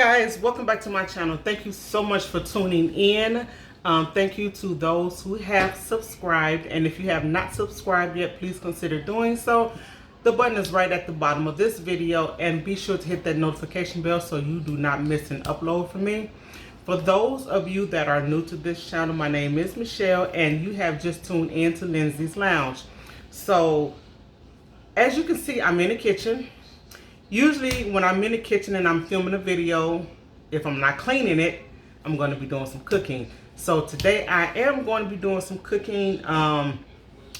guys, welcome back to my channel. Thank you so much for tuning in. Thank you to those who have subscribed, and if you have not subscribed yet, please consider doing so. The button is right at the bottom of this video, and be sure to hit that notification bell so you do not miss an upload from me. For those of you that are new to this channel, my name is Michelle, and you have just tuned in to Lindsay's Lounge. So as you can see, I'm in the kitchen. Usually when I'm in the kitchen and I'm filming a video, if I'm not cleaning it, I'm going to be doing some cooking. So today I am going to be doing some cooking. I'm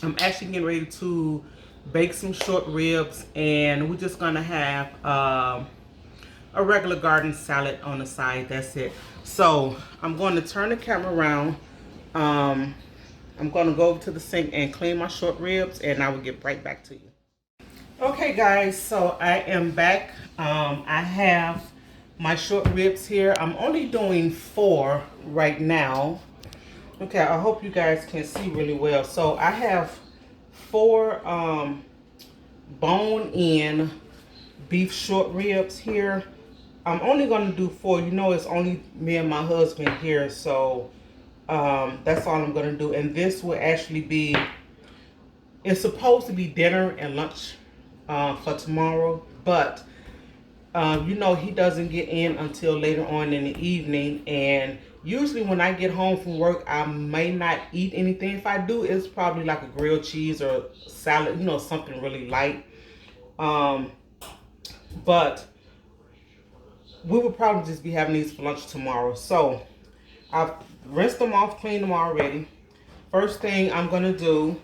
actually getting ready to bake some short ribs, and we're just going to have a regular garden salad on the side. That's it. So I'm going to turn the camera around. I'm going to go over to the sink and clean my short ribs, and I will get right back to you. Okay guys, so I am back. I have my short ribs here. I'm only doing 4 right now. Okay, I hope you guys can see really well. So I have 4 bone-in beef short ribs here. I'm only going to do 4. You know, it's only me and my husband here, so that's all I'm going to do. And this will actually be, it's supposed to be dinner and lunch for tomorrow, but you know, he doesn't get in until later on in the evening, and usually when I get home from work I may not eat anything. If I do, it's probably like a grilled cheese or salad, you know, something really light. But we will probably just be having these for lunch tomorrow. So I've rinsed them off, cleaned them already. First thing I'm gonna do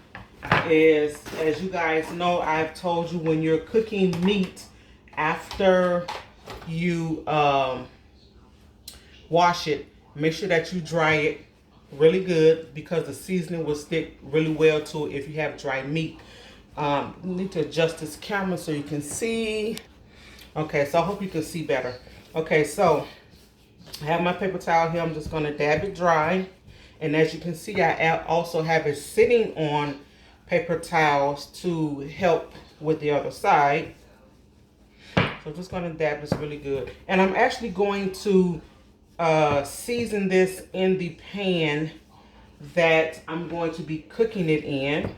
is, as you guys know, I've told you, when you're cooking meat, after you wash it, make sure that you dry it really good, because the seasoning will stick really well to it if you have dry meat. You need to adjust this camera so you can see. Okay, so I hope you can see better. Okay, so I have my paper towel here. I'm just going to dab it dry, and as you can see, I also have it sitting on paper towels to help with the other side. So I'm just going to dab this really good. And I'm actually going to season this in the pan that I'm going to be cooking it in.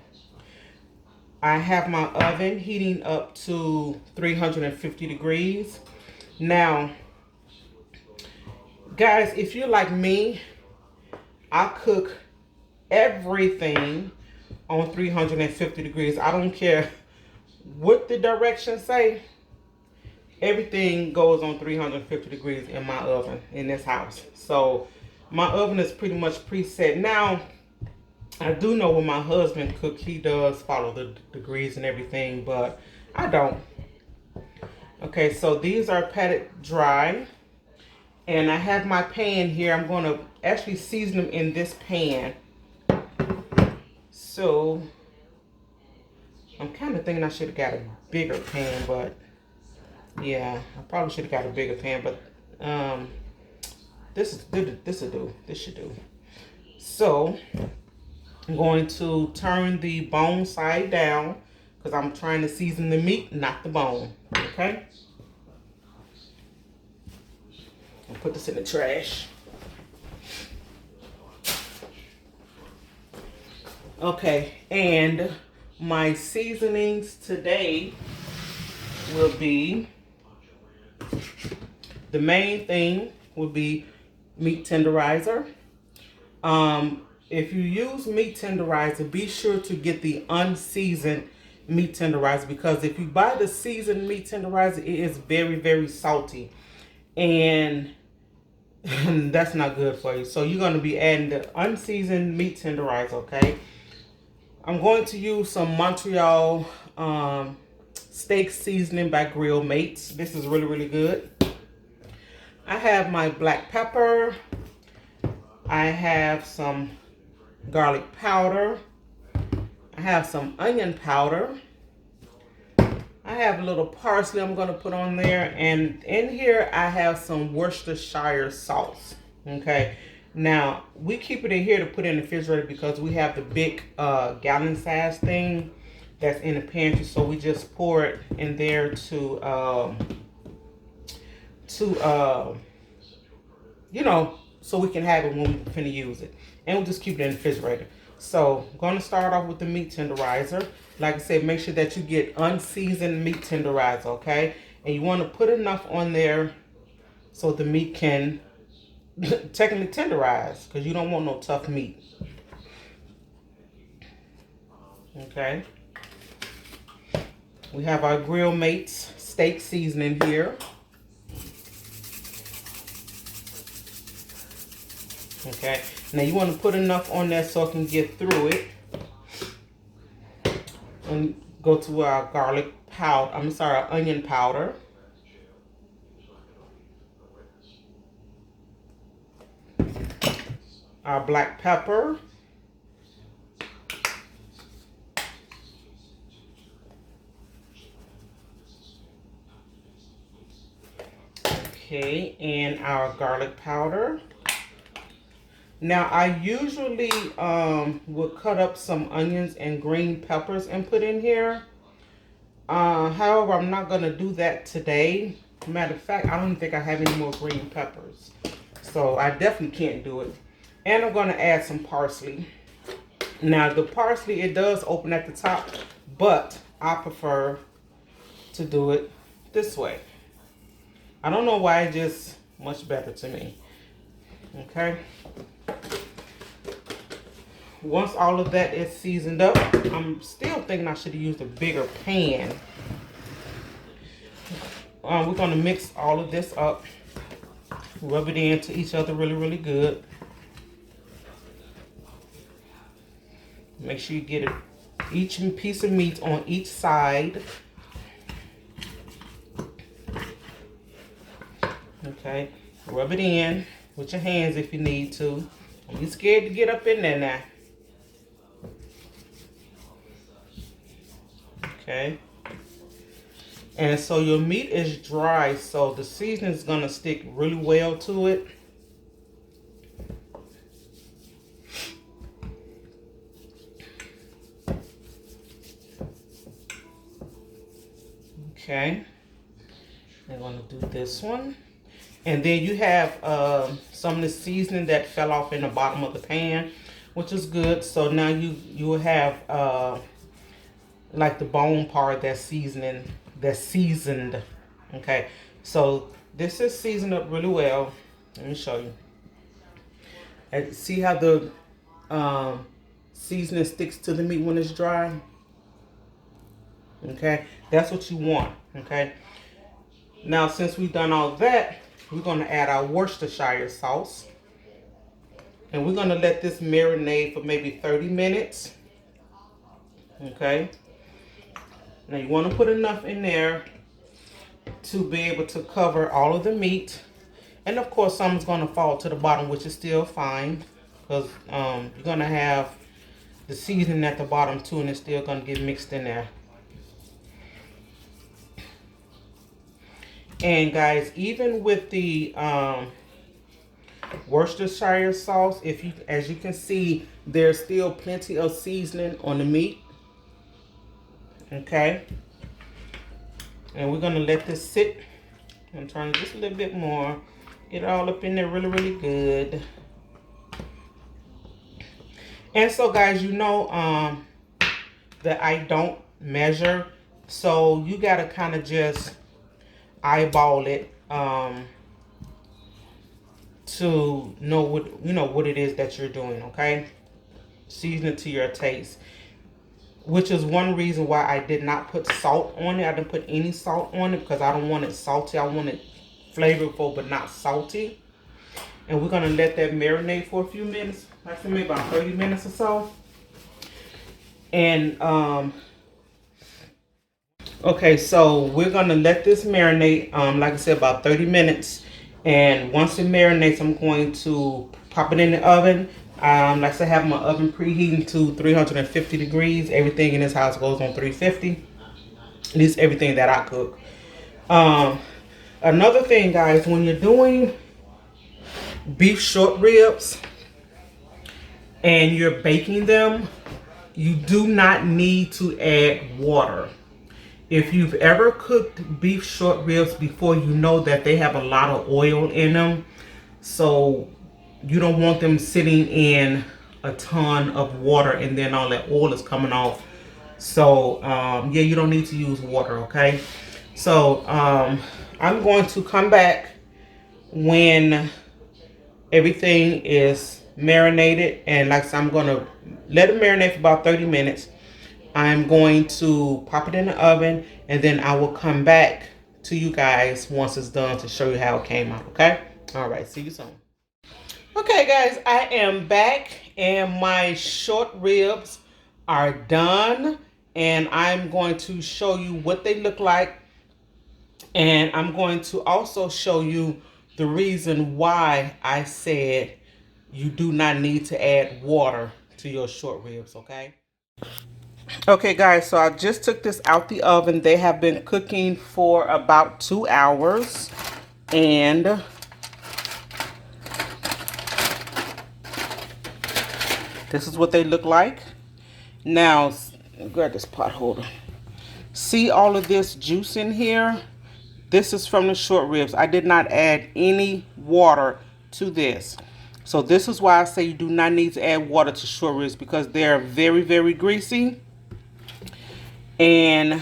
I have my oven heating up to 350 degrees. Now, guys, if you're like me, I cook everything on 350 degrees. I don't care what the directions say. Everything goes on 350 degrees in my oven in this house. So my oven is pretty much preset. Now, I do know when my husband cooks, he does follow the degrees and everything, but I don't. Okay, so these are patted dry. And I have my pan here. I'm going to actually season them in this pan. So I'm kind of thinking I should have got a bigger pan, but yeah, I probably should have got a bigger pan, but this will do. This should do. So I'm going to turn the bone side down, because I'm trying to season the meat, not the bone. Okay. I'll put this in the trash. Okay, and my seasonings today will be, the main thing will be Meat Tenderizer. If you use Meat Tenderizer, be sure to get the unseasoned Meat Tenderizer, because if you buy the seasoned Meat Tenderizer, it is very, very salty, and that's not good for you. So you're going to be adding the unseasoned Meat Tenderizer, okay? I'm going to use some Montreal steak seasoning by Grill Mates. This is really, really good. I have my black pepper. I have some garlic powder. I have some onion powder. I have a little parsley I'm going to put on there. And in here I have some Worcestershire sauce. Okay. Now, we keep it in here to put in the refrigerator because we have the big gallon size thing that's in the pantry. So we just pour it in there to you know, so we can have it when we're finna use it. And we'll just keep it in the refrigerator. So I'm going to start off with the meat tenderizer. Like I said, make sure that you get unseasoned meat tenderizer, okay? And you want to put enough on there so the meat can technically tenderize, because you don't want no tough meat. Okay. We have our Grill Mates steak seasoning here. Okay. Now you want to put enough on there so it can get through it. And go to our garlic powder. Our onion powder. Our black pepper. Okay, and our garlic powder. Now I usually would cut up some onions and green peppers and put in here. However, I'm not gonna do that today. Matter of fact, I don't think I have any more green peppers. So I definitely can't do it. And I'm gonna add some parsley. Now the parsley, it does open at the top, but I prefer to do it this way. I don't know why, it's just much better to me. Okay. Once all of that is seasoned up, I'm still thinking I should have used a bigger pan. We're going to mix all of this up. Rub it into each other really, really good. Make sure you get each piece of meat on each side. Okay, rub it in with your hands if you need to. Don't be scared to get up in there now. Okay. And so your meat is dry, so the seasoning is going to stick really well to it. Okay. I'm going to do this one. And then you have some of the seasoning that fell off in the bottom of the pan, which is good. So now you will have like the bone part that's seasoning, that's seasoned. Okay, so this is seasoned up really well. Let me show you. And see how the seasoning sticks to the meat when it's dry? Okay, that's what you want. Okay, now since we've done all that, we're going to add our Worcestershire sauce. And we're going to let this marinate for maybe 30 minutes. Okay. Now you want to put enough in there to be able to cover all of the meat. And of course, some's going to fall to the bottom, which is still fine. Because you're going to have the seasoning at the bottom too, and it's still going to get mixed in there. And guys, even with the Worcestershire sauce, as you can see, there's still plenty of seasoning on the meat. Okay. And we're gonna let this sit. I'm trying just a little bit more. Get it all up in there really, really good. And so guys, you know that I don't measure. So you gotta kind of just eyeball it to know what it is that you're doing. Okay, season it to your taste, which is one reason why I did not put salt on it. I didn't put any salt on it because I don't want it salty. I want it flavorful but not salty. And we're gonna let that marinate for a few minutes, like maybe about 30 minutes or so. And okay, so we're gonna let this marinate, like I said, about 30 minutes. And once it marinates, I'm going to pop it in the oven. Like I said, I have my oven preheating to 350 degrees. Everything in this house goes on 350. At least everything that I cook. Another thing, guys, when you're doing beef short ribs and you're baking them, you do not need to add water. If you've ever cooked beef short ribs before, you know that they have a lot of oil in them. So you don't want them sitting in a ton of water and then all that oil is coming off. So yeah, you don't need to use water, okay? So I'm going to come back when everything is marinated, and like I said, I'm going to let it marinate for about 30 minutes. I'm going to pop it in the oven, and then I will come back to you guys once it's done to show you how it came out, okay? All right, see you soon. Okay, guys, I am back, and my short ribs are done, and I'm going to show you what they look like, and I'm going to also show you the reason why I said you do not need to add water to your short ribs, okay? Okay, guys, so I just took this out the oven. They have been cooking for about 2 hours, and this is what they look like. Now, grab this pot holder. See all of this juice in here? This is from the short ribs. I did not add any water to this. So this is why I say you do not need to add water to short ribs, because they're very, very greasy. And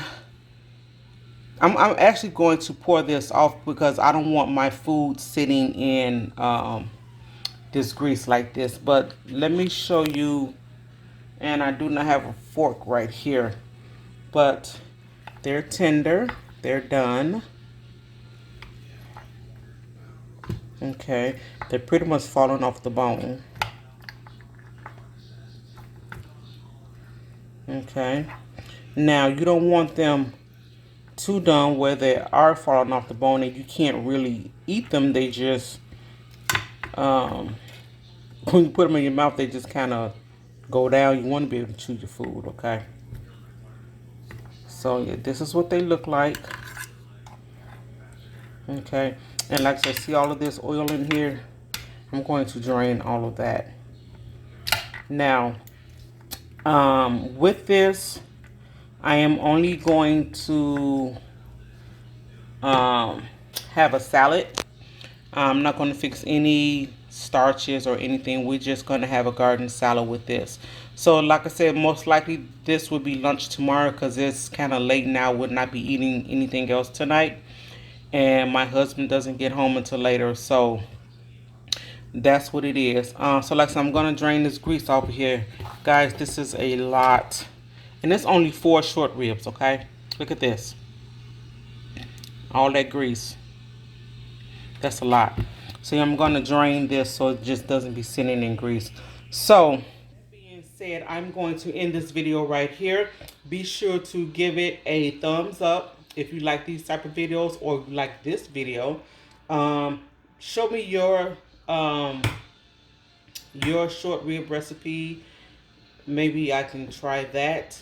I'm actually going to pour this off because I don't want my food sitting in this grease like this. But let me show you, and I do not have a fork right here, but they're tender, they're done. Okay, they're pretty much falling off the bone. Okay, now you don't want them too done where they are falling off the bone and you can't really eat them. They just when you put them in your mouth, they just kind of go down. You want to be able to chew your food, okay? So yeah, this is what they look like. Okay, and like I said, see all of this oil in here? I'm going to drain all of that. Now, with this, I am only going to have a salad. I'm not going to fix any starches or anything. We're just going to have a garden salad with this. So like I said, most likely this will be lunch tomorrow because it's kind of late now. Would not be eating anything else tonight. And my husband doesn't get home until later. So that's what it is. So like I said, I'm going to drain this grease off of here. Guys, this is a lot. And it's only 4 short ribs, okay? Look at this. All that grease. That's a lot. So I'm going to drain this so it just doesn't be sitting in grease. So, that being said, I'm going to end this video right here. Be sure to give it a thumbs up if you like these type of videos or you like this video. Show me your short rib recipe. Maybe I can try that.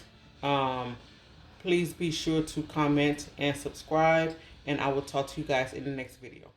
Please be sure to comment and subscribe, and I will talk to you guys in the next video.